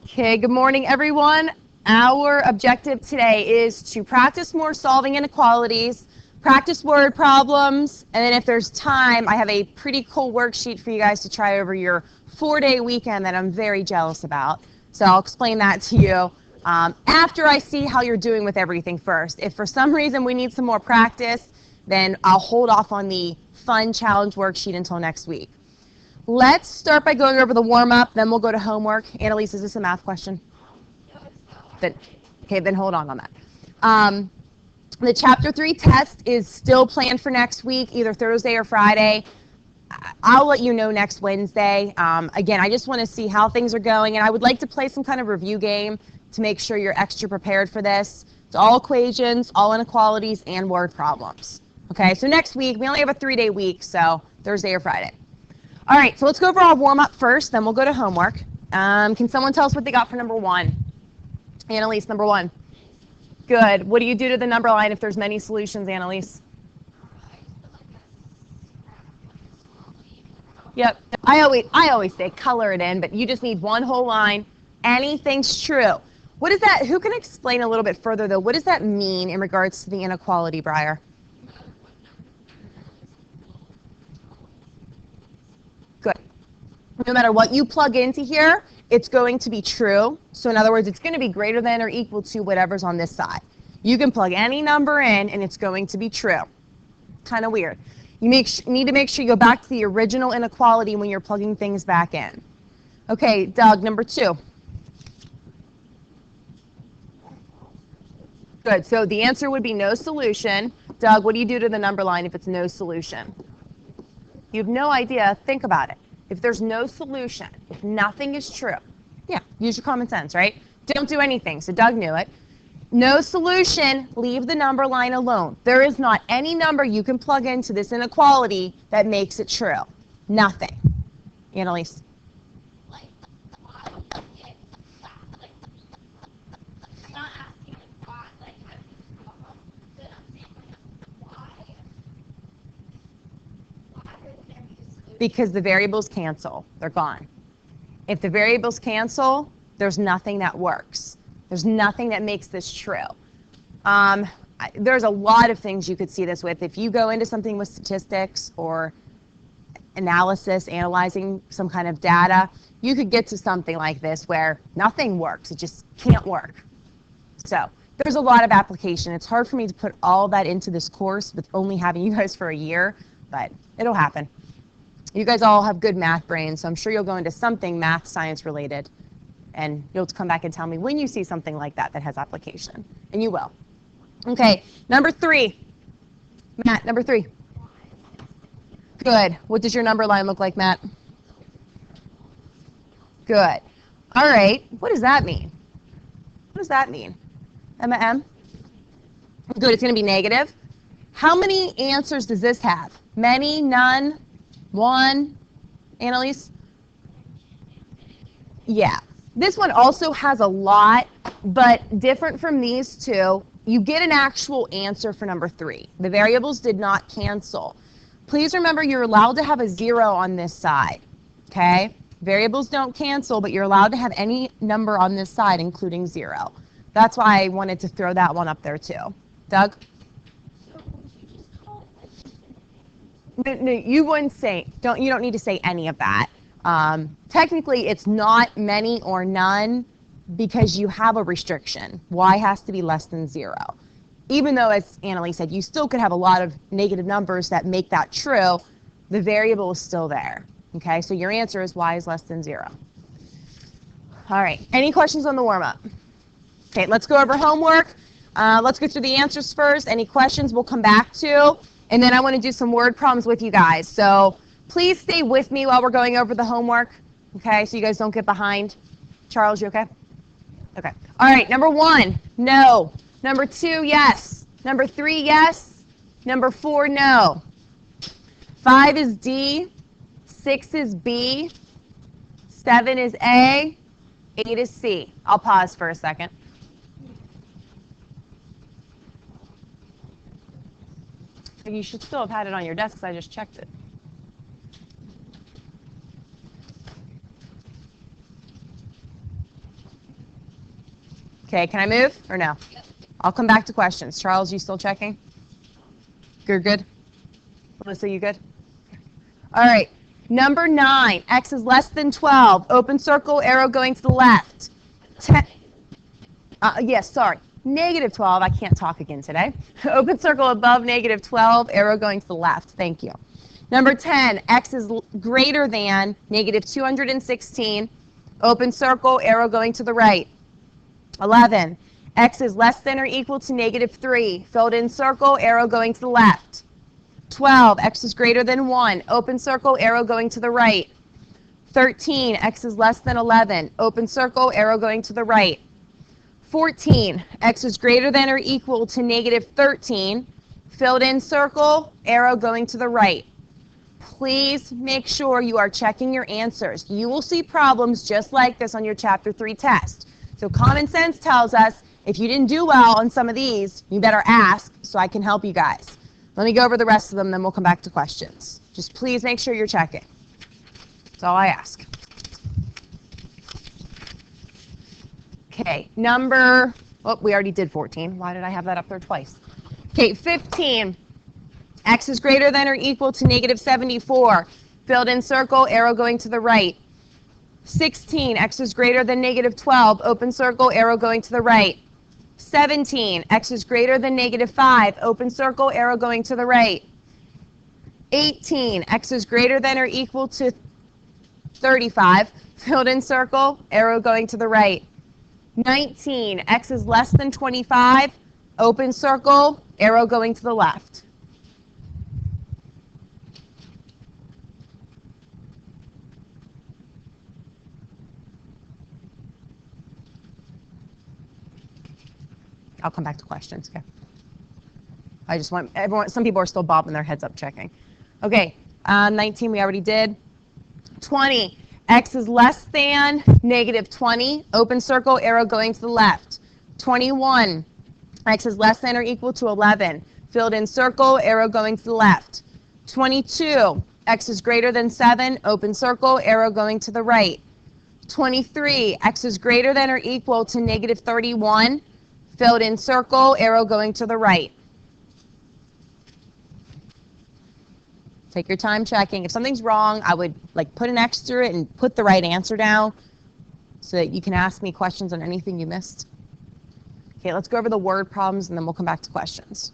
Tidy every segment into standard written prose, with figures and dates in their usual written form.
Okay, good morning, everyone. Our objective today is to practice more solving inequalities, practice word problems, and then if there's time, I have a pretty cool worksheet for you guys to try over your 4-day weekend that I'm very jealous about. So I'll explain that to you after I see how you're doing with everything first. If for some reason we need some more practice, then I'll hold off on the fun challenge worksheet until next week. Let's start by going over the warm-up, then we'll go to homework. Annalise, is this a math question? Okay, then hold on that. The Chapter 3 test is still planned for next week, either Thursday or Friday. I'll let you know next Wednesday. Again, I just want to see how things are going, and I would like to play some kind of review game to make sure you're extra prepared for this. It's all equations, all inequalities, and word problems. Okay, so next week, we only have a 3-day week, so Thursday or Friday. All right, so let's go over our warm-up first, then we'll go to homework. Can someone tell us what they got for number 1? Annalise, number 1. Good. What do you do to the number line if there's many solutions, Annalise? Yep. I always say color it in, but you just need one whole line. Anything's true. What is that? Who can explain a little bit further, though? What does that mean in regards to the inequality, Briar? Good. No matter what you plug into here, it's going to be true. So in other words, it's going to be greater than or equal to whatever's on this side. You can plug any number in, and it's going to be true. Kind of weird. You need to make sure you go back to the original inequality when you're plugging things back in. Okay, Doug, number 2. Good. So the answer would be no solution. Doug, what do you do to the number line if it's no solution? You have no idea. Think about it. If there's no solution, if nothing is true, yeah, use your common sense, right? Don't do anything. So Doug knew it. No solution, leave the number line alone. There is not any number you can plug into this inequality that makes it true. Nothing. Annalise. Because the variables cancel. They're gone. If the variables cancel, there's nothing that works. There's nothing that makes this true. There's a lot of things you could see this with. If you go into something with statistics or analysis, analyzing some kind of data, you could get to something like this where nothing works. It just can't work. So there's a lot of application. It's hard for me to put all that into this course with only having you guys for a year, but it'll happen. You guys all have good math brains, so I'm sure you'll go into something math science related, and you'll come back and tell me when you see something like that that has application, and you will. Okay, number 3. Matt, number 3. Good. What does your number line look like, Matt? Good. All right, what does that mean? What does that mean? Emma M? Good, it's going to be negative. How many answers does this have? Many, none? 1, Annalise? Yeah. This one also has a lot, but different from these two, you get an actual answer for number 3. The variables did not cancel. Please remember you're allowed to have a 0 on this side, okay? Variables don't cancel, but you're allowed to have any number on this side, including 0. That's why I wanted to throw that one up there too. Doug? No, you wouldn't say, you don't need to say any of that. Technically, it's not many or none because you have a restriction. Y has to be less than 0. Even though, as Annalise said, you still could have a lot of negative numbers that make that true, the variable is still there. Okay, so your answer is Y is less than 0. All right, any questions on the warm-up? Okay, let's go over homework. Let's go through the answers first. Any questions we'll come back to. And then I want to do some word problems with you guys. So please stay with me while we're going over the homework, okay, so you guys don't get behind. Charles, you okay? Okay. All right, number 1, no. Number 2, yes. Number 3, yes. Number 4, no. 5 is D. 6 is B. 7 is A. 8 is C. I'll pause for a second. You should still have had it on your desk because I just checked it. Okay, can I move or no? I'll come back to questions. Charles, you still checking? You're good? Melissa, you good? All right. Number 9, x is less than 12. Open circle, arrow going to the left. Yes, sorry. Negative 12. I can't talk again today. Open circle above negative 12, arrow going to the left. Thank you. Number 10, x is greater than negative 216. Open circle, arrow going to the right. 11, x is less than or equal to negative 3. Filled in circle, arrow going to the left. 12, x is greater than 1. Open circle, arrow going to the right. 13, x is less than 11. Open circle, arrow going to the right. 14, x is greater than or equal to negative 13. Filled in circle, arrow going to the right. Please make sure you are checking your answers. You will see problems just like this on your Chapter 3 test. So common sense tells us if you didn't do well on some of these, you better ask so I can help you guys. Let me go over the rest of them, then we'll come back to questions. Just please make sure you're checking. That's all I ask. Okay, we already did 14. Why did I have that up there twice? Okay, 15. X is greater than or equal to negative 74. Filled in circle, arrow going to the right. 16, x is greater than negative 12. Open circle, arrow going to the right. 17, x is greater than negative 5. Open circle, arrow going to the right. 18, x is greater than or equal to 35. Filled in circle, arrow going to the right. 19, x is less than 25. Open circle, arrow going to the left. I'll come back to questions, okay? I just want everyone, some people are still bobbing their heads up checking. Okay, 19 we already did. 20, x is less than negative 20. Open circle, arrow going to the left. 21, x is less than or equal to 11. Filled in circle, arrow going to the left. 22, x is greater than 7. Open circle, arrow going to the right. 23, x is greater than or equal to negative 31. Filled in circle, arrow going to the right. Take your time checking. If something's wrong, I would put an X through it and put the right answer down so that you can ask me questions on anything you missed. Okay, let's go over the word problems and then we'll come back to questions.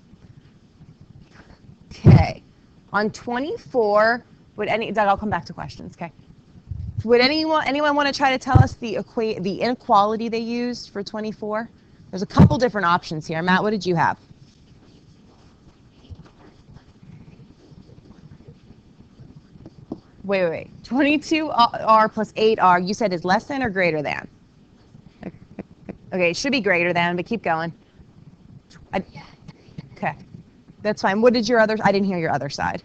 Okay, on 24, Doug, I'll come back to questions, okay? Would anyone want to try to tell us the inequality they used for 24? There's a couple different options here. Matt, what did you have? Wait. 22R plus 8R, you said is less than or greater than? Okay, it should be greater than, but keep going. Okay, that's fine. What did your other, I didn't hear your other side.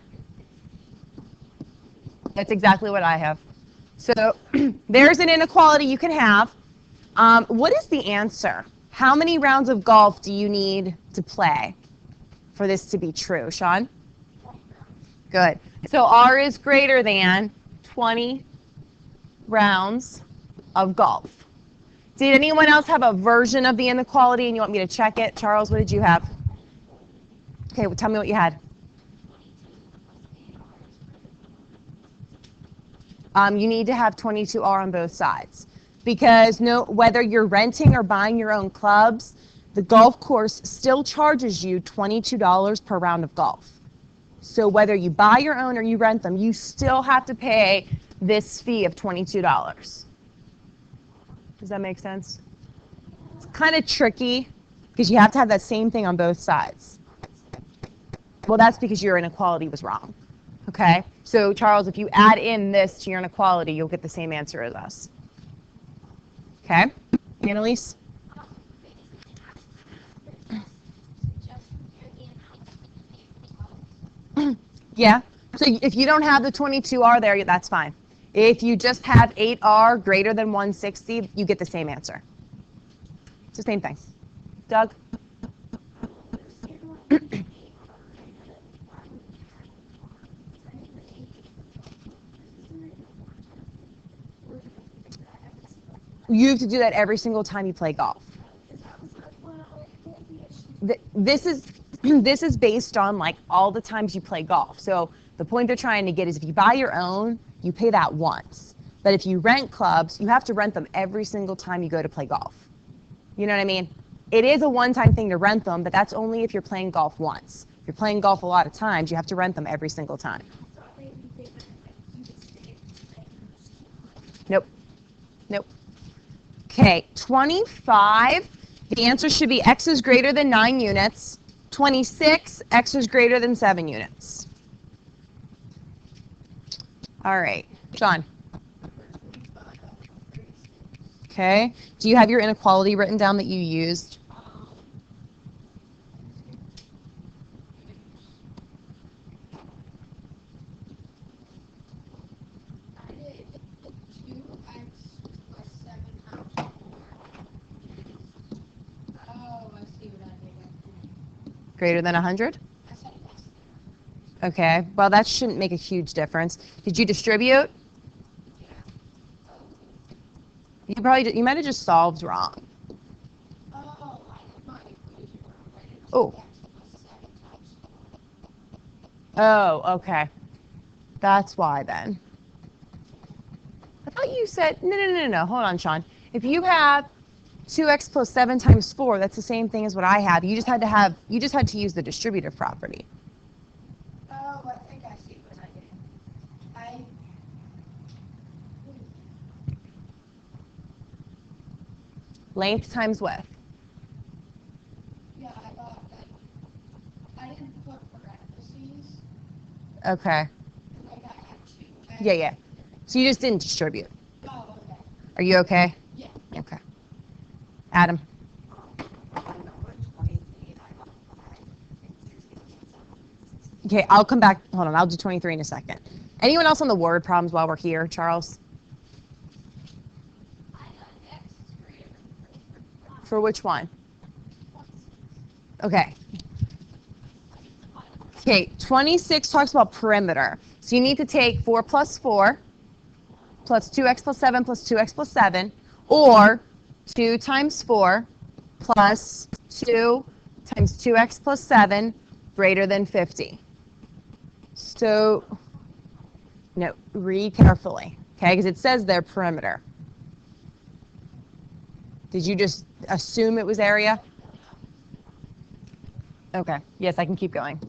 That's exactly what I have. So there's an inequality you can have. What is the answer? How many rounds of golf do you need to play for this to be true, Sean? Good. So R is greater than 20 rounds of golf. Did anyone else have a version of the inequality and you want me to check it? Charles, what did you have? Okay, well, tell me what you had. You need to have 22R on both sides. Because whether you're renting or buying your own clubs, the golf course still charges you $22 per round of golf. So whether you buy your own or you rent them, you still have to pay this fee of $22. Does that make sense? It's kind of tricky because you have to have that same thing on both sides. Well, that's because your inequality was wrong. Okay? So Charles, if you add in this to your inequality, you'll get the same answer as us. Okay, Annalise? Yeah, so if you don't have the 22R there, that's fine. If you just have 8R greater than 160, you get the same answer. It's the same thing. Doug? You have to do that every single time you play golf. this is this is based on like all the times you play golf. So the point they're trying to get is if you buy your own, you pay that once. But if you rent clubs, you have to rent them every single time you go to play golf. You know what I mean? It is a one-time thing to rent them, but that's only if you're playing golf once. If you're playing golf a lot of times, you have to rent them every single time. Nope. Nope. Okay, 25. The answer should be x is greater than 9 units. 26, x is greater than 7 units. All right, John. Okay. Do you have your inequality written down that you used? I did 2x plus 7 times 4. Oh, I see what I did. Greater than 100? I said yes. Okay. Well, that shouldn't make a huge difference. Did you distribute? You might have just solved wrong. Oh, I did my equation wrong. Oh. Oh, okay. That's why then. I thought you said, no. Hold on, Sean. If you have 2x plus 7 times 4, that's the same thing as what I have. You just had to use the distributive property. Oh, I think I see what I did. Length times width. Yeah, I thought that. I didn't put parentheses. Okay. Like I had 2. Yeah. So you just didn't distribute. Oh, okay. Are you okay? Yeah. Okay. Adam. Okay, I'll come back. Hold on, I'll do 23 in a second. Anyone else on the word problems while we're here, Charles? For which one? Okay. Okay, 26 talks about perimeter. So you need to take 4 plus 4 plus 2x plus 7 plus 2x plus 7, or 2 times 4 plus 2 times 2x plus 7 greater than 50. So, no, read carefully, okay, because it says their perimeter. Did you just assume it was area? Okay, yes, I can keep going.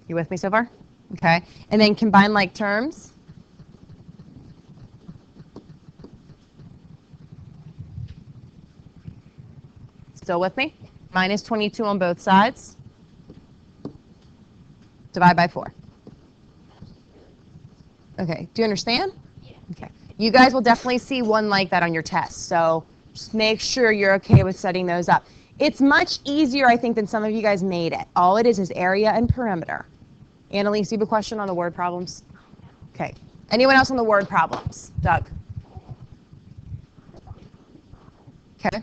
You with me so far? Okay, and then combine like terms. Still with me? Minus 22 on both sides. Divide by 4. Okay, do you understand? Yeah. Okay. You guys will definitely see one like that on your test, so just make sure you're okay with setting those up. It's much easier, I think, than some of you guys made it. All it is area and perimeter. Annalise, you have a question on the word problems? Okay. Anyone else on the word problems? Doug? Okay.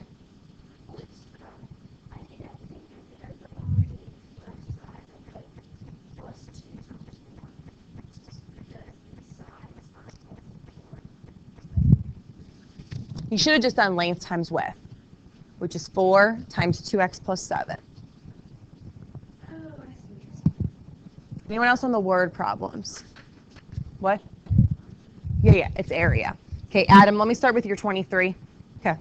You should have just done length times width, which is 4 times 2x plus 7. Anyone else on the word problems? What? Yeah, it's area. Okay, Adam, let me start with your 23. Okay.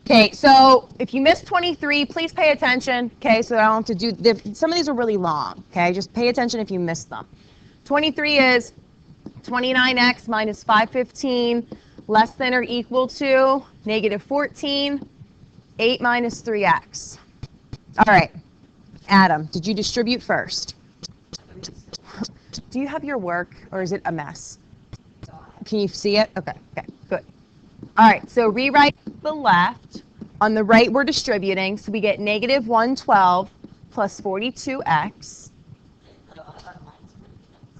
Okay, so if you missed 23, please pay attention, okay, so I don't have to do, some of these are really long, okay, just pay attention if you missed them. 23 is 29x minus 515 less than or equal to negative 14, 8 minus 3x. All right, Adam, did you distribute first? Do you have your work, or is it a mess? Can you see it? Okay, good. All right, so rewrite the left. On the right, we're distributing, so we get negative 112 plus 42x.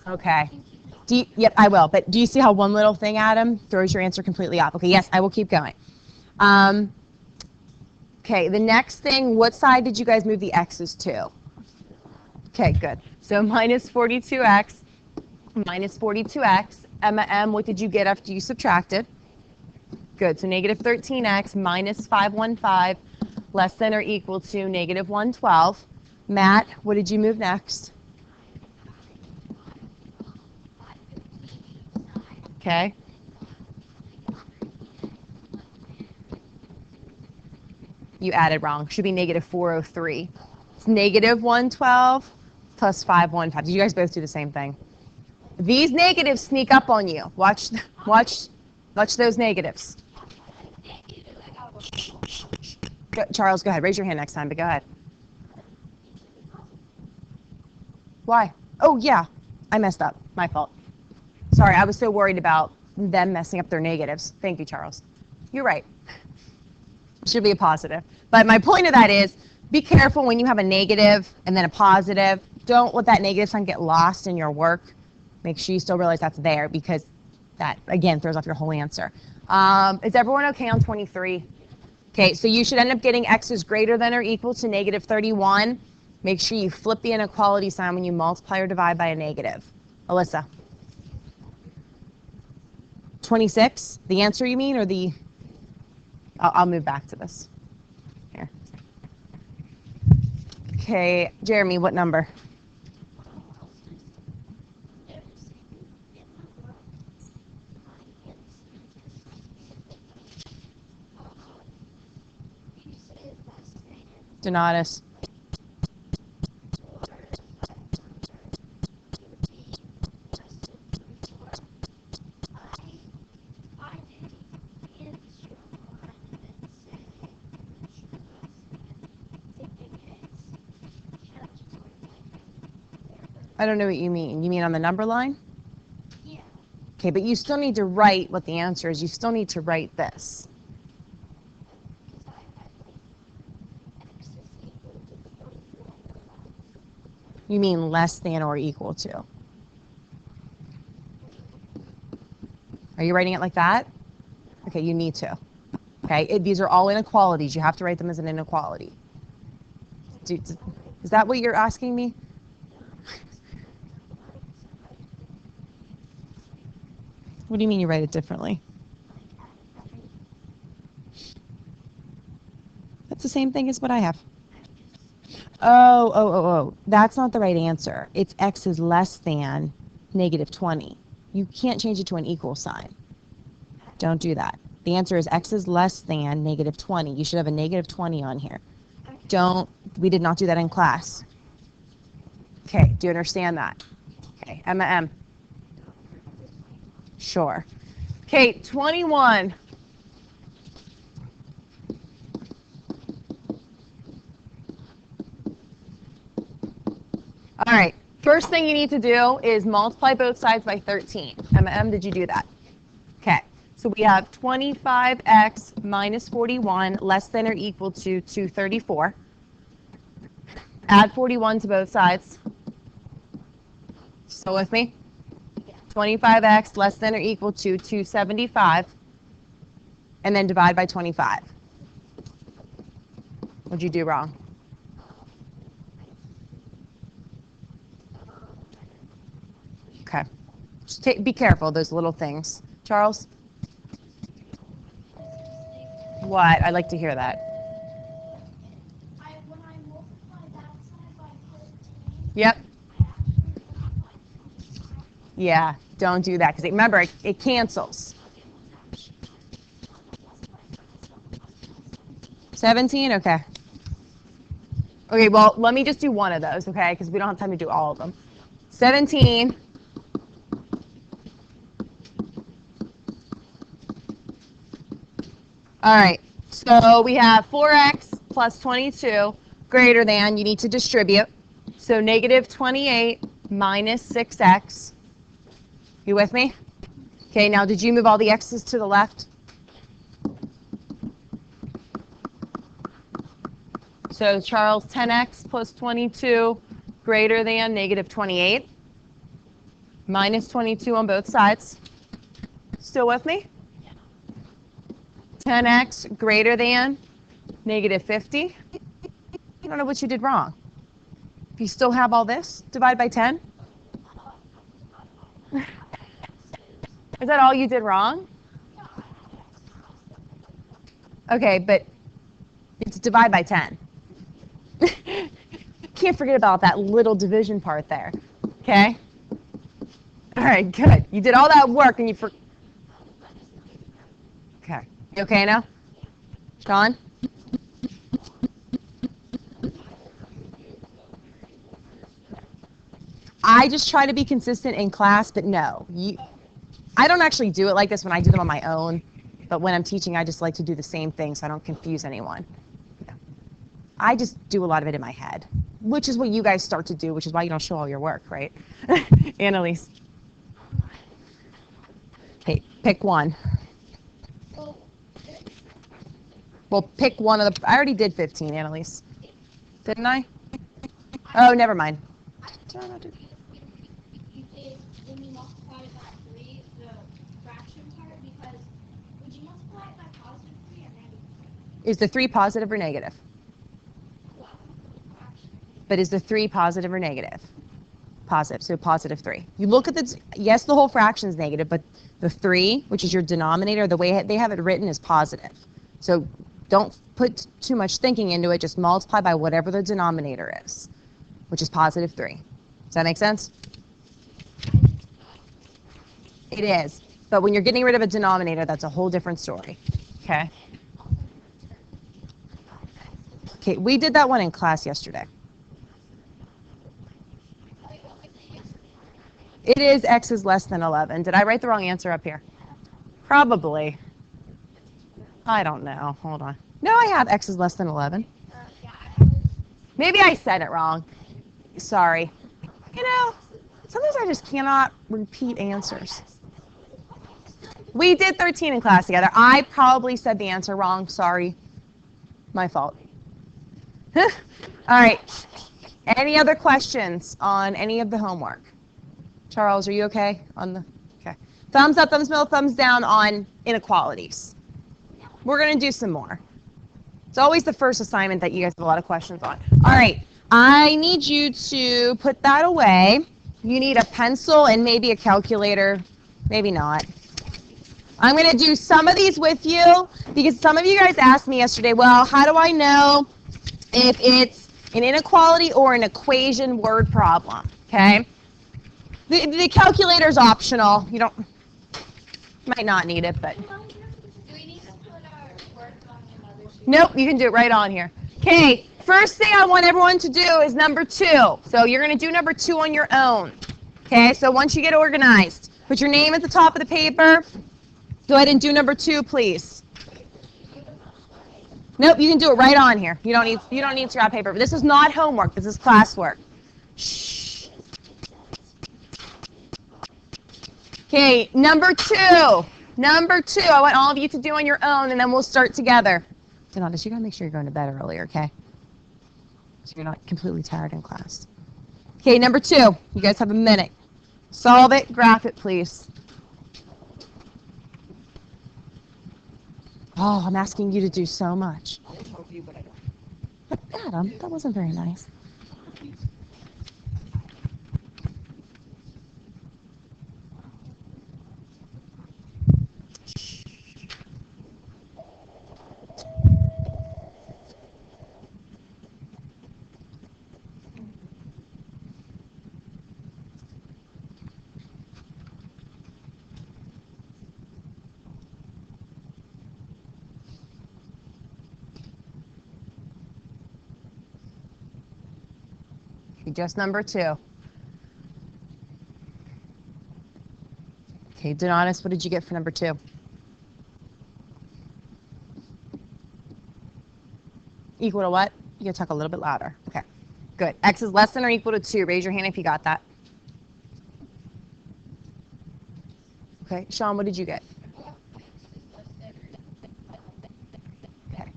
Okay. Yep, I will. But do you see how one little thing, Adam, throws your answer completely off? Okay, yes, I will keep going. Okay, the next thing, what side did you guys move the x's to? Okay, good. So minus 42x, minus 42x. Emma M, what did you get after you subtracted? Good. So negative 13x minus 515 less than or equal to negative 112. Matt, what did you move next? Okay. You added wrong. Should be negative 403. It's negative 112 plus 515. Did you guys both do the same thing? These negatives sneak up on you. Watch those negatives. Charles, go ahead. Raise your hand next time, but go ahead. Why? Oh, yeah. I messed up. My fault. Sorry, I was so worried about them messing up their negatives. Thank you, Charles. You're right. Should be a positive. But my point of that is, be careful when you have a negative and then a positive. Don't let that negative sign get lost in your work. Make sure you still realize that's there, because that, again, throws off your whole answer. Is everyone okay on 23? Okay, so you should end up getting x is greater than or equal to negative 31. Make sure you flip the inequality sign when you multiply or divide by a negative. Alyssa? 26? The answer you mean, or the... I'll move back to this. Here. Okay, Jeremy, what number? Donatus. I don't know what you mean. You mean on the number line? Yeah. Okay, but you still need to write what the answer is. You still need to write this. You mean less than or equal to. Are you writing it like that? Okay, you need to. Okay, these are all inequalities. You have to write them as an inequality. Is that what you're asking me? What do you mean you write it differently? That's the same thing as what I have. Oh. That's not the right answer. It's x is less than negative 20. You can't change it to an equal sign. Don't do that. The answer is x is less than negative 20. You should have a negative 20 on here. We did not do that in class. Okay, do you understand that? Okay, Emma M. Sure. Okay, 21. All right, first thing you need to do is multiply both sides by 13. Emma M, did you do that? Okay, so we have 25x minus 41 less than or equal to 234. Add 41 to both sides. Still with me? 25x less than or equal to 275, and then divide by 25. What'd you do wrong? Okay. Just be careful, those little things. Charles? What? I'd like to hear that. When I multiply that side by 13, Yep. Yeah, don't do that, because remember, it cancels. 17? Okay. Okay, well, let me just do one of those, okay, because we don't have time to do all of them. 17 all right, so we have 4x plus 22 greater than, you need to distribute, so negative 28 minus 6x. You with me? Okay, now did you move all the x's to the left? So Charles, 10x plus 22 greater than negative 28 minus 22 on both sides. Still with me? 10x greater than negative 50. I don't know what you did wrong. If you still have all this, divide by 10. Is that all you did wrong? Okay, but it's divide by 10. Can't forget about that little division part there. Okay? All right, good. You did all that work and you Okay. You okay now? Sean? I just try to be consistent in class, but no. I don't actually do it like this when I do them on my own, but when I'm teaching, I just like to do the same thing so I don't confuse anyone. I just do a lot of it in my head, which is what you guys start to do, which is why you don't show all your work, right? Annalise. Okay, pick one. Well, pick one of the, I already did 15, Annalise. Didn't I? Oh, never mind. You did when you multiplied by 3, the fraction part, because would you multiply it by positive 3 or negative 3? Is the 3 positive or negative? Well, fraction. But is the 3 positive or negative? Positive, so positive 3. You look at the, yes, the whole fraction is negative, but the 3, which is your denominator, the way they have it written is positive. So don't put too much thinking into it, just multiply by whatever the denominator is, which is positive 3. Does that make sense? It is, but when you're getting rid of a denominator, that's a whole different story. Okay. Okay, we did that one in class yesterday. It is x is less than 11. Did I write the wrong answer up here? Probably. I don't know. Hold on. No, I have x is less than 11. Maybe I said it wrong. Sorry. You know, sometimes I just cannot repeat answers. We did 13 in class together. I probably said the answer wrong. Sorry. My fault. All right. Any other questions on any of the homework? Charles, are you okay on the? Okay. Thumbs up, thumbs middle, thumbs down on inequalities. We're going to do some more. It's always the first assignment that you guys have a lot of questions on. All right. I need you to put that away. You need a pencil and maybe a calculator. Maybe not. I'm going to do some of these with you because some of you guys asked me yesterday, well, how do I know if it's an inequality or an equation word problem? Okay. The calculator is optional. You might not need it, but. Do we need to put our work on another sheet? Nope, you can do it right on here. Okay, first thing I want everyone to do is number 2. So you're going to do number 2 on your own. Okay, so once you get organized, put your name at the top of the paper. Go ahead and do number 2, please. Nope, you can do it right on here. You don't need scrap paper. But this is not homework. This is classwork. Shh. Okay, number 2. Number 2, I want all of you to do on your own, and then we'll start together. Donatus, you gotta make sure you're going to bed earlier, okay? So you're not completely tired in class. Okay, number 2, you guys have a minute. Solve it, graph it, please. Oh, I'm asking you to do so much. Adam, that wasn't very nice. Just number 2. Okay, Donatus, what did you get for number 2? Equal to what? You gotta talk a little bit louder. Okay, good. X is less than or equal to 2. Raise your hand if you got that. Okay, Sean, what did you get? Okay,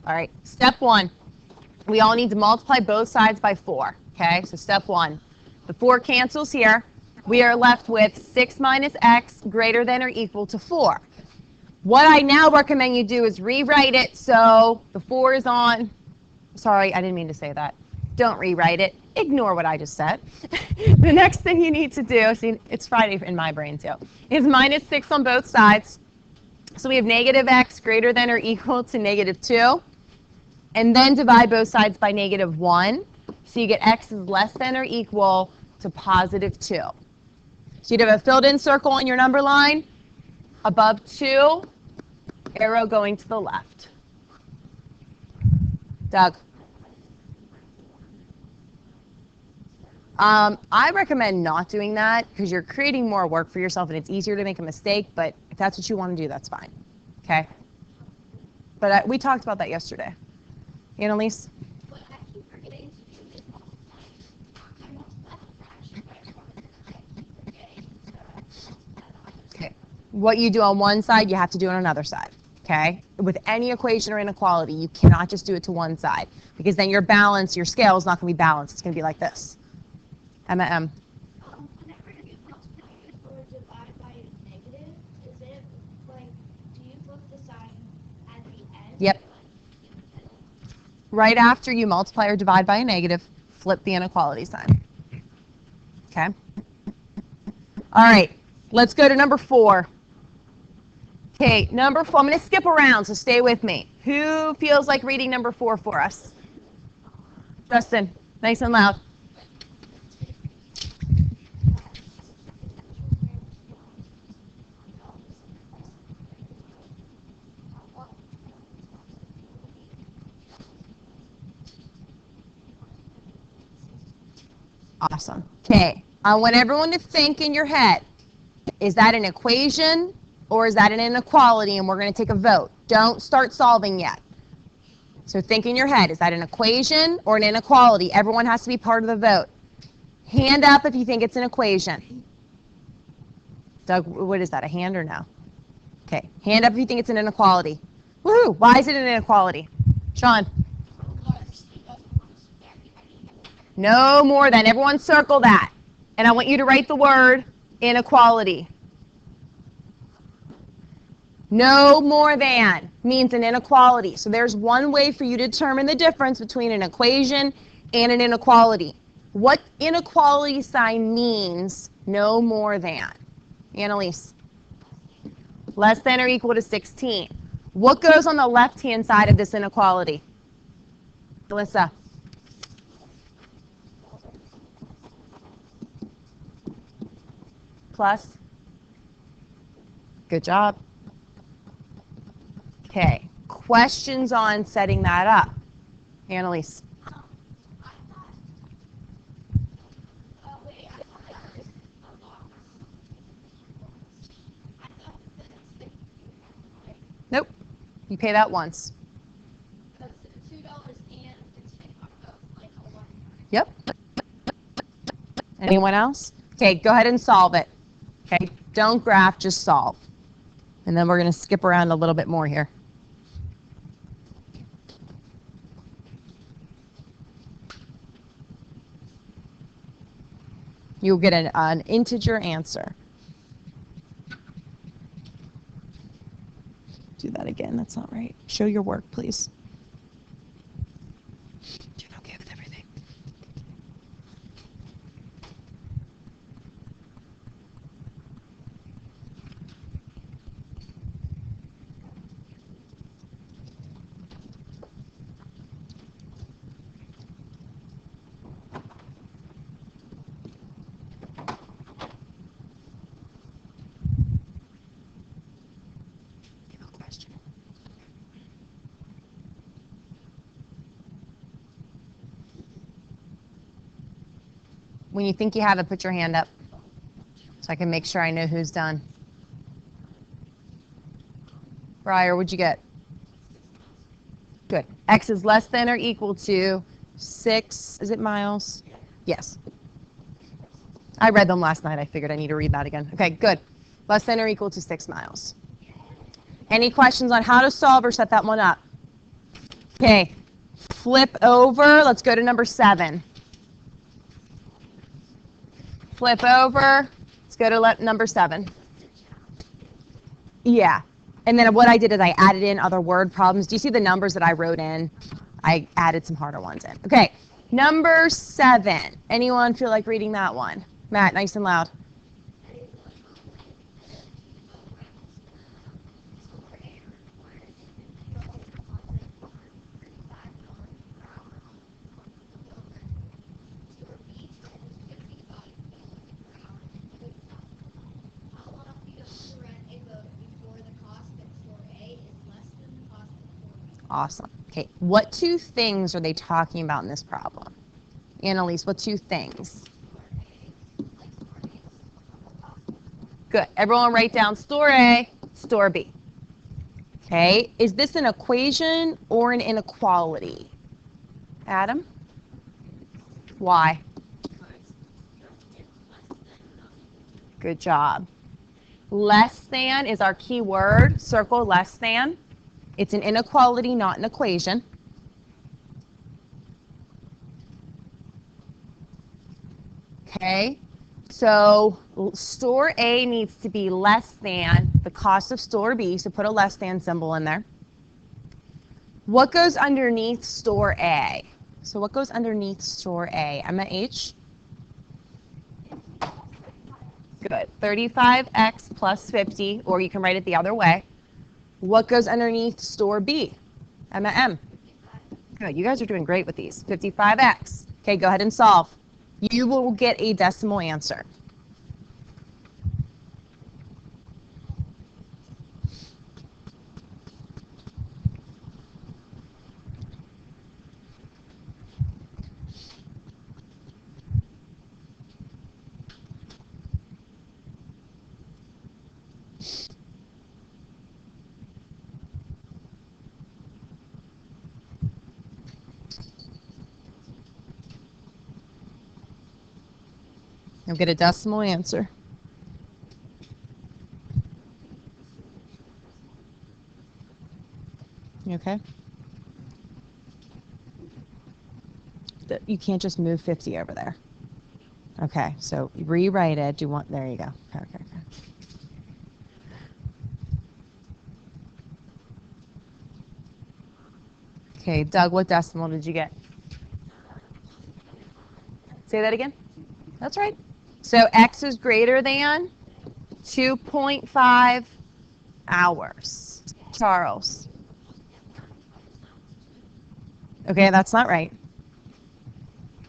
all right. Step 1. We all need to multiply both sides by 4. Okay, so step 1. The 4 cancels here. We are left with 6 minus x greater than or equal to 4. What I now recommend you do is rewrite it so the 4 is on. Sorry, I didn't mean to say that. Don't rewrite it. Ignore what I just said. The next thing you need to do, see, it's Friday in my brain too, is minus 6 on both sides. So we have negative x greater than or equal to -2. And then divide both sides by -1. So you get x is less than or equal to +2. So you'd have a filled in circle on your number line, above 2, arrow going to the left. Doug? I recommend not doing that because you're creating more work for yourself and it's easier to make a mistake, but if that's what you want to do, that's fine. Okay? But we talked about that yesterday. Annalise? But I keep forgetting to do this all the time. I multiply the fraction by one, and I keep forgetting to multiply the other side. Okay. What you do on one side, you have to do on another side. Okay? With any equation or inequality, you cannot just do it to one side because then your balance, your scale is not going to be balanced. It's going to be like this. Emma M. Whenever you multiply or divide by a negative, is it like, do you flip the sign at the end? Yep. Right after you multiply or divide by a negative, flip the inequality sign. Okay? All right, let's go to number 4. Okay, number 4, I'm going to skip around, so stay with me. Who feels like reading number 4 for us? Dustin, nice and loud. Awesome. Okay, I want everyone to think in your head, is that an equation or is that an inequality? And we're going to take a vote. Don't start solving yet. So think in your head, is that an equation or an inequality? Everyone has to be part of the vote. Hand up if you think it's an equation. Doug, what is that, a hand or no? Okay, hand up if you think it's an inequality. Woohoo! Why is it an inequality? Sean? No more than. Everyone circle that. And I want you to write the word inequality. No more than means an inequality. So there's one way for you to determine the difference between an equation and an inequality. What inequality sign means no more than? Annalise? Less than or equal to 16. What goes on the left-hand side of this inequality? Alyssa? Plus? Good job. Okay, questions on setting that up? Annalise? Nope. You pay that once. Yep. Anyone else? Okay, go ahead and solve it. Okay, don't graph, just solve. And then we're going to skip around a little bit more here. You'll get an integer answer. Do that again, that's not right. Show your work, please. Doing okay with everything? When you think you have it, put your hand up so I can make sure I know who's done. Briar, what'd you get? Good. X is less than or equal to 6, is it miles? Yes. I read them last night. I figured I need to read that again. Okay, good. Less than or equal to 6 miles. Any questions on how to solve or set that one up? Okay, flip over. Let's go to number 7. Flip over. Let's go to number 7. Yeah. And then what I did is I added in other word problems. Do you see the numbers that I wrote in? I added some harder ones in. Okay. Number 7. Anyone feel like reading that one? Matt, nice and loud. Awesome. Okay, what two things are they talking about in this problem? Annalise, what two things? Good. Everyone write down store A, store B. Okay, is this an equation or an inequality? Adam? Why? Good job. Less than is our key word. Circle less than. It's an inequality, not an equation. Okay, so store A needs to be less than the cost of store B, so put a less than symbol in there. What goes underneath store A? So what goes underneath store A? Emma H? Good. 35x plus 50, or you can write it the other way. What goes underneath store B? Emma M? Good. You guys are doing great with these. 55x. Okay, go ahead and solve. You will get a decimal answer. You'll get a decimal answer. You okay? You can't just move 50 over there. Okay, so rewrite it. Do you want? There you go. Okay. Okay, Doug, what decimal did you get? Say that again. That's right. So x is greater than 2.5 hours. Charles. Okay, that's not right.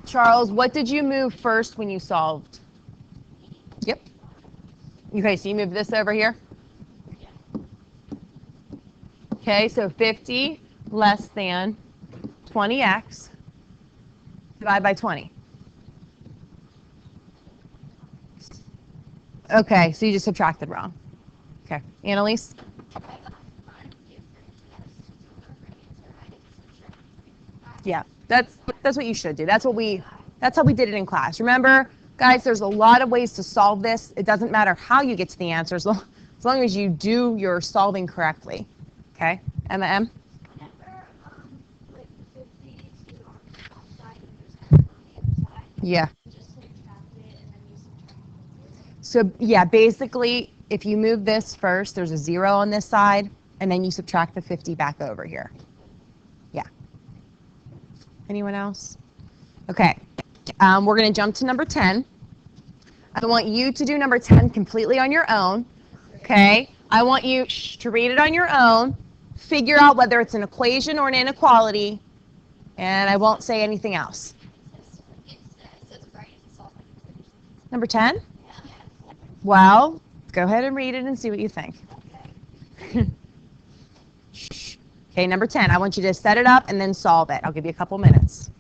Charles, what did you move first when you solved? Yep. Okay, so you move this over here. Okay, so 50 less than 20x. Divide by 20. Okay, so you just subtracted wrong. Okay, Annalise? Yeah, that's what you should do. That's how we did it in class. Remember, guys, there's a lot of ways to solve this. It doesn't matter how you get to the answer as long as you do your solving correctly. Okay, Emma M? Yeah. So yeah, basically, if you move this first, there's a 0 on this side, and then you subtract the 50 back over here. Yeah. Anyone else? Okay. We're going to jump to number 10. I want you to do number 10 completely on your own. Okay. I want you to read it on your own, figure out whether it's an equation or an inequality, and I won't say anything else. Number 10? Well, go ahead and read it and see what you think. Okay, number 10, I want you to set it up and then solve it. I'll give you a couple minutes.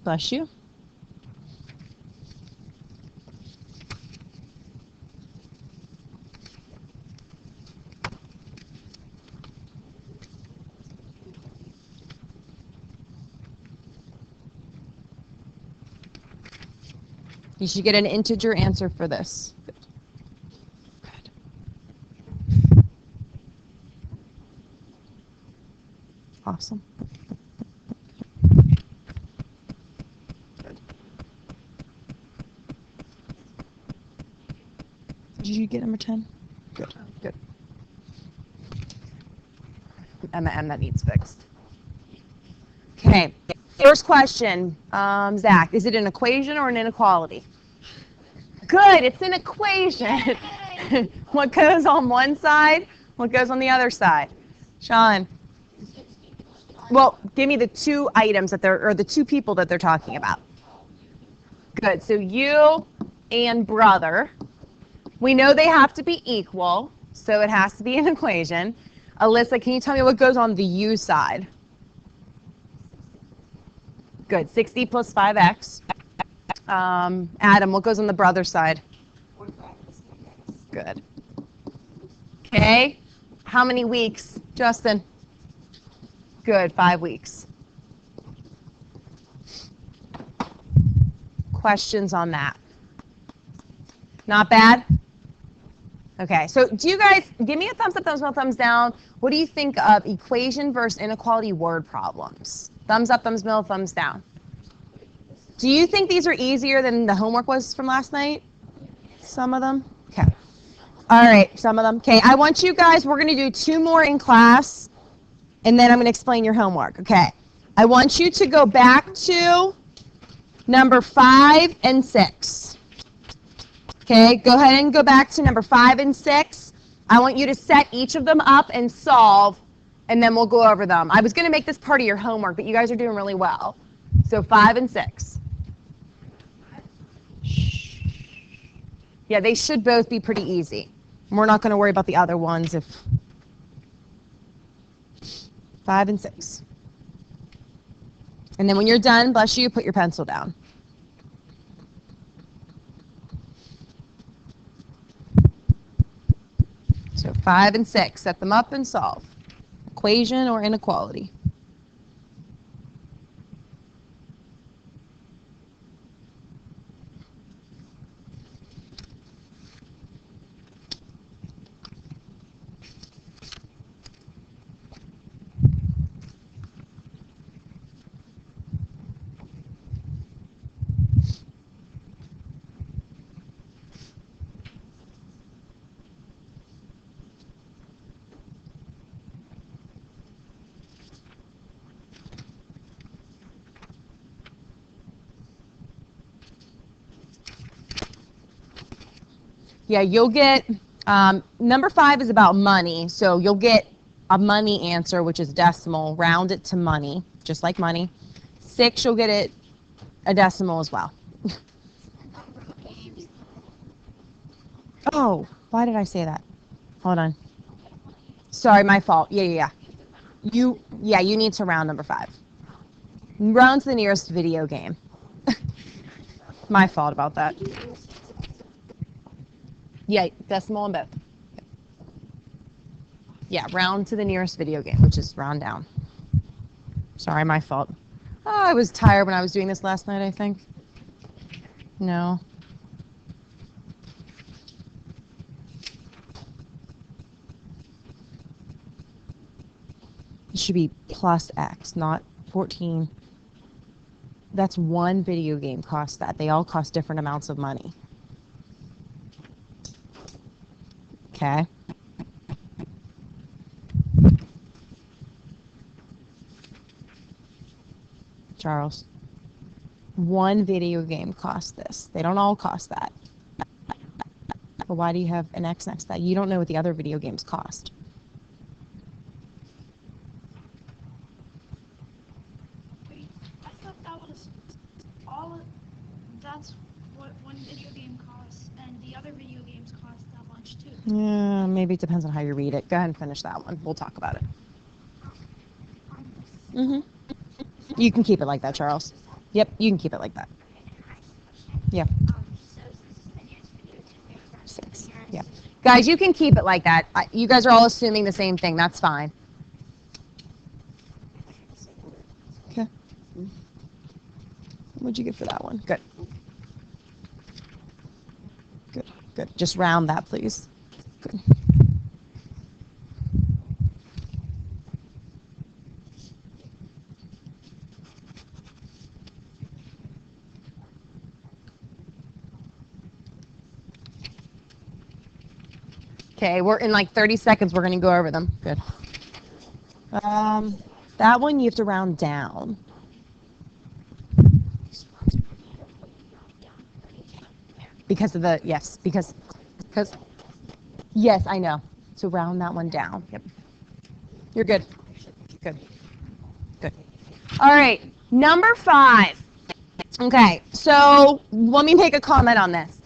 Bless you. You should get an integer answer for this. Good. Awesome. Good. you get number 10? Good, good. And the M that needs fixed. Okay, first question, Zach, is it an equation or an inequality? Good, it's an equation. What goes on one side, what goes on the other side? Sean? Well, give me the two items that or the two people that they're talking about. Good, so you and brother. We know they have to be equal, so it has to be an equation. Alyssa, can you tell me what goes on the U side? Good, 60 plus 5x. Adam, what goes on the brother side? Good. Okay, how many weeks, Justin? Good, 5 weeks. Questions on that? Not bad? Okay, so do you guys, give me a thumbs up, thumbs up, thumbs down. What do you think of equation versus inequality word problems? Thumbs up, thumbs middle, thumbs down. Do you think these are easier than the homework was from last night? Some of them? Okay. All right, some of them. Okay, I want you guys, we're going to do 2 more in class, and then I'm going to explain your homework. Okay. I want you to go back to number 5 and 6. Okay, go ahead and go back to number 5 and 6. I want you to set each of them up and solve, and then we'll go over them. I was going to make this part of your homework, but you guys are doing really well. So 5 and 6. Yeah, they should both be pretty easy. We're not going to worry about the other ones if 5 and 6. And then when you're done, bless you, put your pencil down. So 5 and 6, set them up and solve. Equation or inequality? Yeah, you'll get, number 5 is about money, so you'll get a money answer, which is decimal, round it to money, just like money. 6, you'll get it a decimal as well. Oh, why did I say that? Hold on. Sorry, my fault. Yeah. You need to round number 5. Round to the nearest video game. My fault about that. Yeah, decimal and both. Yeah, round to the nearest video game, which is round down. Sorry, my fault. Oh, I was tired when I was doing this last night, I think. No. It should be plus X, not 14. That's one video game cost that. They all cost different amounts of money. Okay. Charles. One video game costs this. They don't all cost that. But why do you have an X next to that? You don't know what the other video games cost. Wait, I thought that was all. That's what one video game costs, and the other video games cost that much too. Yeah, maybe it depends on how you read it. Go ahead and finish that one. We'll talk about it. You can keep it like that, Charles. Yep, you can keep it like that. Yeah. 6. Yeah. Guys, you can keep it like that. You guys are all assuming the same thing. That's fine. Okay. What'd you get for that one? Good. Good. Just round that, please. Good. Okay, we're in like 30 seconds. We're going to go over them. Good. That one you have to round down. Because of the, yes, because, yes, I know. So round that one down. Yep. You're good. Good. Good. All right, number 5. Okay, so let me make a comment on this.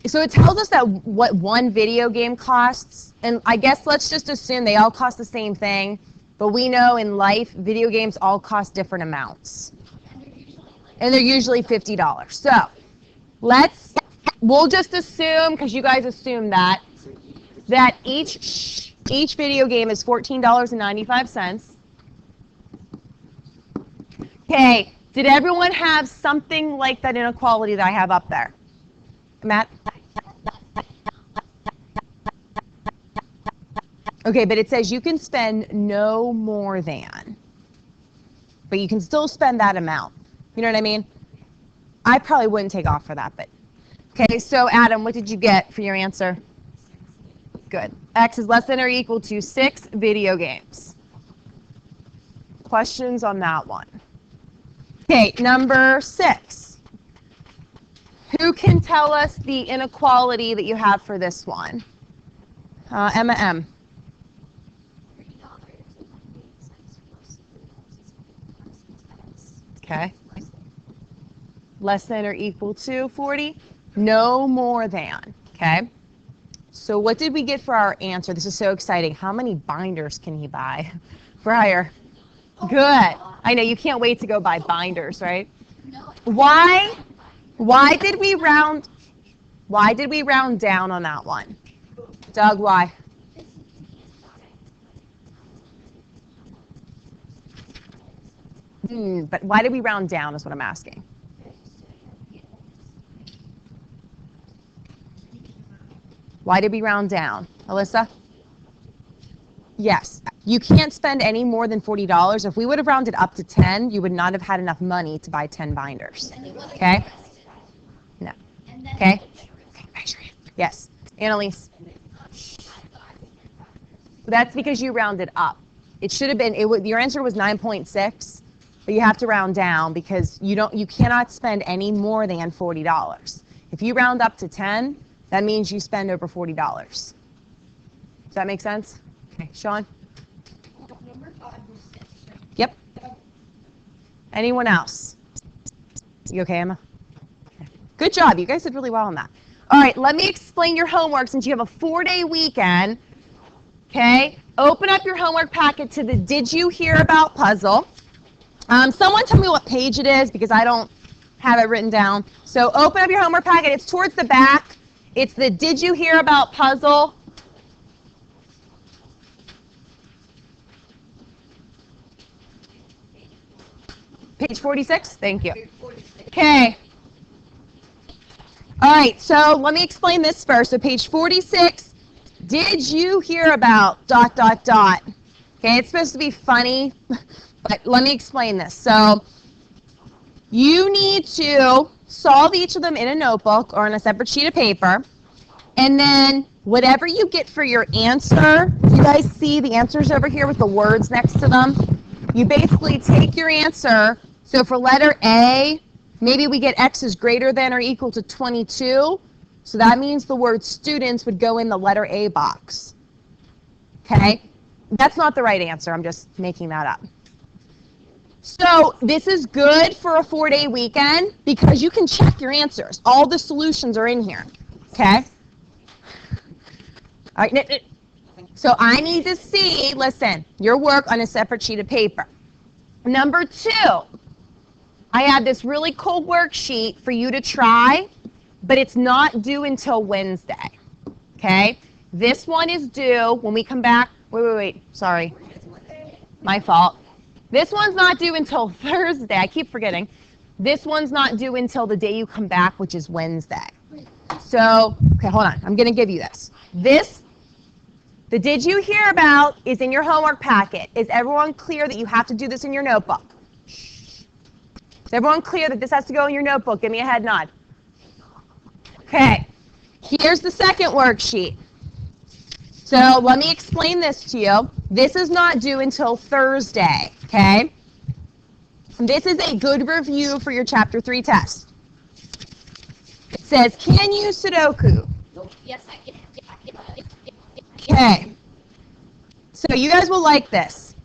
So it tells us that what one video game costs, and I guess let's just assume they all cost the same thing, but we know in life, video games all cost different amounts. And they're usually $50. So we'll just assume, because you guys assume that each video game is $14.95. Okay, did everyone have something like that inequality that I have up there? Matt? Okay, but it says you can spend no more than, but you can still spend that amount. You know what I mean? I probably wouldn't take off for that, but. Okay, so Adam, what did you get for your answer? Good. X is less than or equal to 6 video games. Questions on that one? Okay, number 6. Who can tell us the inequality that you have for this one? Emma M. Okay. Less than or equal to 40? No more than. Okay. So what did we get for our answer? This is so exciting. How many binders can he buy? Briar. Good. I know you can't wait to go buy binders, right? Why did we round down on that one? Doug, why? But why did we round down is what I'm asking. Why did we round down? Alyssa? Yes. You can't spend any more than $40. If we would have rounded up to 10, you would not have had enough money to buy 10 binders. Okay? No. Okay? Yes. Annalise? That's because you rounded up. It should have been, your answer was 9.6, but you have to round down because you cannot spend any more than $40. If you round up to 10, that means you spend over $40. Does that make sense? Okay, Sean? Number 5 was 6. Yep. Anyone else? You okay, Emma? Okay. Good job. You guys did really well on that. All right, let me explain your homework since you have a 4-day weekend. Okay, open up your homework packet to the Did You Hear About puzzle. Someone tell me what page it is because I don't have it written down. So open up your homework packet. It's towards the back. It's the Did You Hear About puzzle. Page 46? Thank you. Okay. All right, so let me explain this first. So page 46, did you hear about ... Okay, it's supposed to be funny, but let me explain this. So you need to solve each of them in a notebook or on a separate sheet of paper. And then whatever you get for your answer, you guys see the answers over here with the words next to them? You basically take your answer. So for letter A, maybe we get X is greater than or equal to 22. So that means the word students would go in the letter A box. Okay? That's not the right answer. I'm just making that up. So this is good for a 4-day weekend because you can check your answers. All the solutions are in here. Okay? All right. So I need to see, listen, your work on a separate sheet of paper. Number 2, I have this really cool worksheet for you to try, but it's not due until Wednesday. Okay? This one is due when we come back. Wait. Sorry. My fault. This one's not due until Thursday. I keep forgetting. This one's not due until the day you come back, which is Wednesday. So, okay, hold on. I'm going to give you this. The Did You Hear About is in your homework packet. Is everyone clear that you have to do this in your notebook? Is everyone clear that this has to go in your notebook? Give me a head nod. Okay. Here's the second worksheet. So let me explain this to you. This is not due until Thursday, okay? This is a good review for your Chapter 3 test. It says, can you Sudoku? Yes, I can. Okay. So you guys will like this.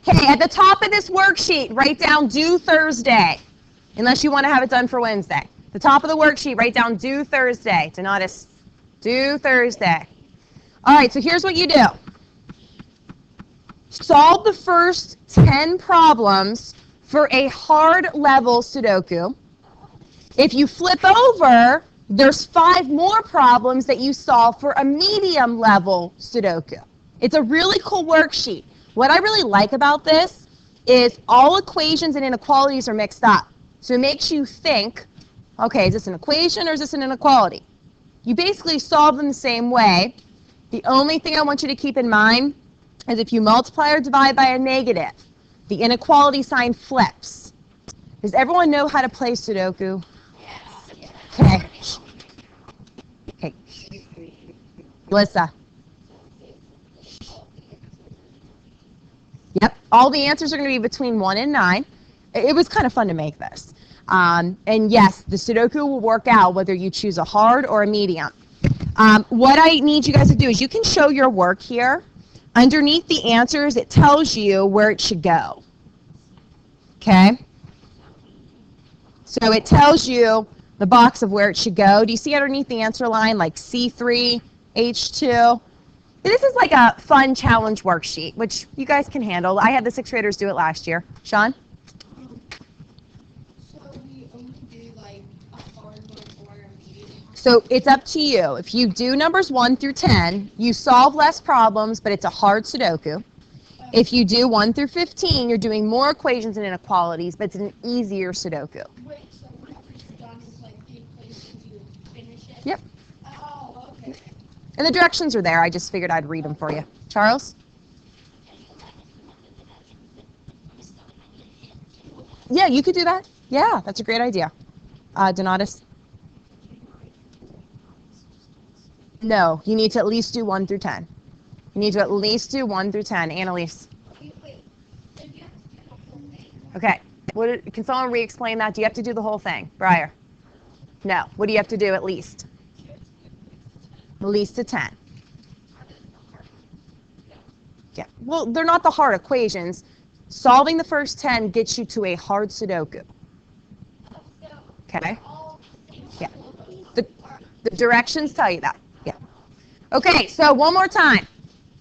Okay, at the top of this worksheet, write down due Thursday, unless you want to have it done for Wednesday. The top of the worksheet, write down due Thursday. Donatus, due Thursday. All right, so here's what you do. Solve the first 10 problems for a hard level Sudoku. If you flip over, there's 5 more problems that you solve for a medium level Sudoku. It's a really cool worksheet. What I really like about this is all equations and inequalities are mixed up. So it makes you think, okay, is this an equation or is this an inequality? You basically solve them the same way. The only thing I want you to keep in mind is if you multiply or divide by a negative, the inequality sign flips. Does everyone know how to play Sudoku? Okay. Okay. Melissa. Yep. All the answers are going to be between 1 and 9. It was kind of fun to make this. And yes, the Sudoku will work out whether you choose a hard or a medium. What I need you guys to do is you can show your work here. Underneath the answers, it tells you where it should go. Okay? So it tells you the box of where it should go. Do you see underneath the answer line like C3, H2? This is like a fun challenge worksheet, which you guys can handle. I had the 6th graders do it last year. Sean? So we only do like a hard one or a medium? So it's up to you. If you do numbers 1 through 10, you solve less problems, but it's a hard Sudoku. If you do 1 through 15, you're doing more equations and inequalities, but it's an easier Sudoku. Wait, so after you're done with like the equations, you finish it? Yep. Oh, okay. And the directions are there. I just figured I'd read them for you. Charles? Yeah, you could do that. Yeah, that's a great idea. Donatus? No, you need to at least do 1 through 10. You need to at least do 1 through 10. Annalise? Okay. Can someone re-explain that? Do you have to do the whole thing? Briar? No. What do you have to do at least? At least to 10. Yeah. Well, they're not the hard equations. Solving the first 10 gets you to a hard Sudoku. Okay? Yeah. The directions tell you that. Yeah. Okay, so one more time.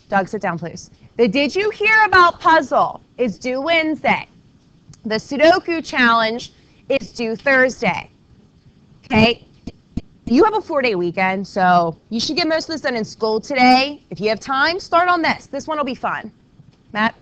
Doug, sit down, please. The Did You Hear About puzzle is due Wednesday. The Sudoku challenge is due Thursday. Okay? You have a 4-day weekend, so you should get most of this done in school today. If you have time, start on this. This one will be fun. Matt?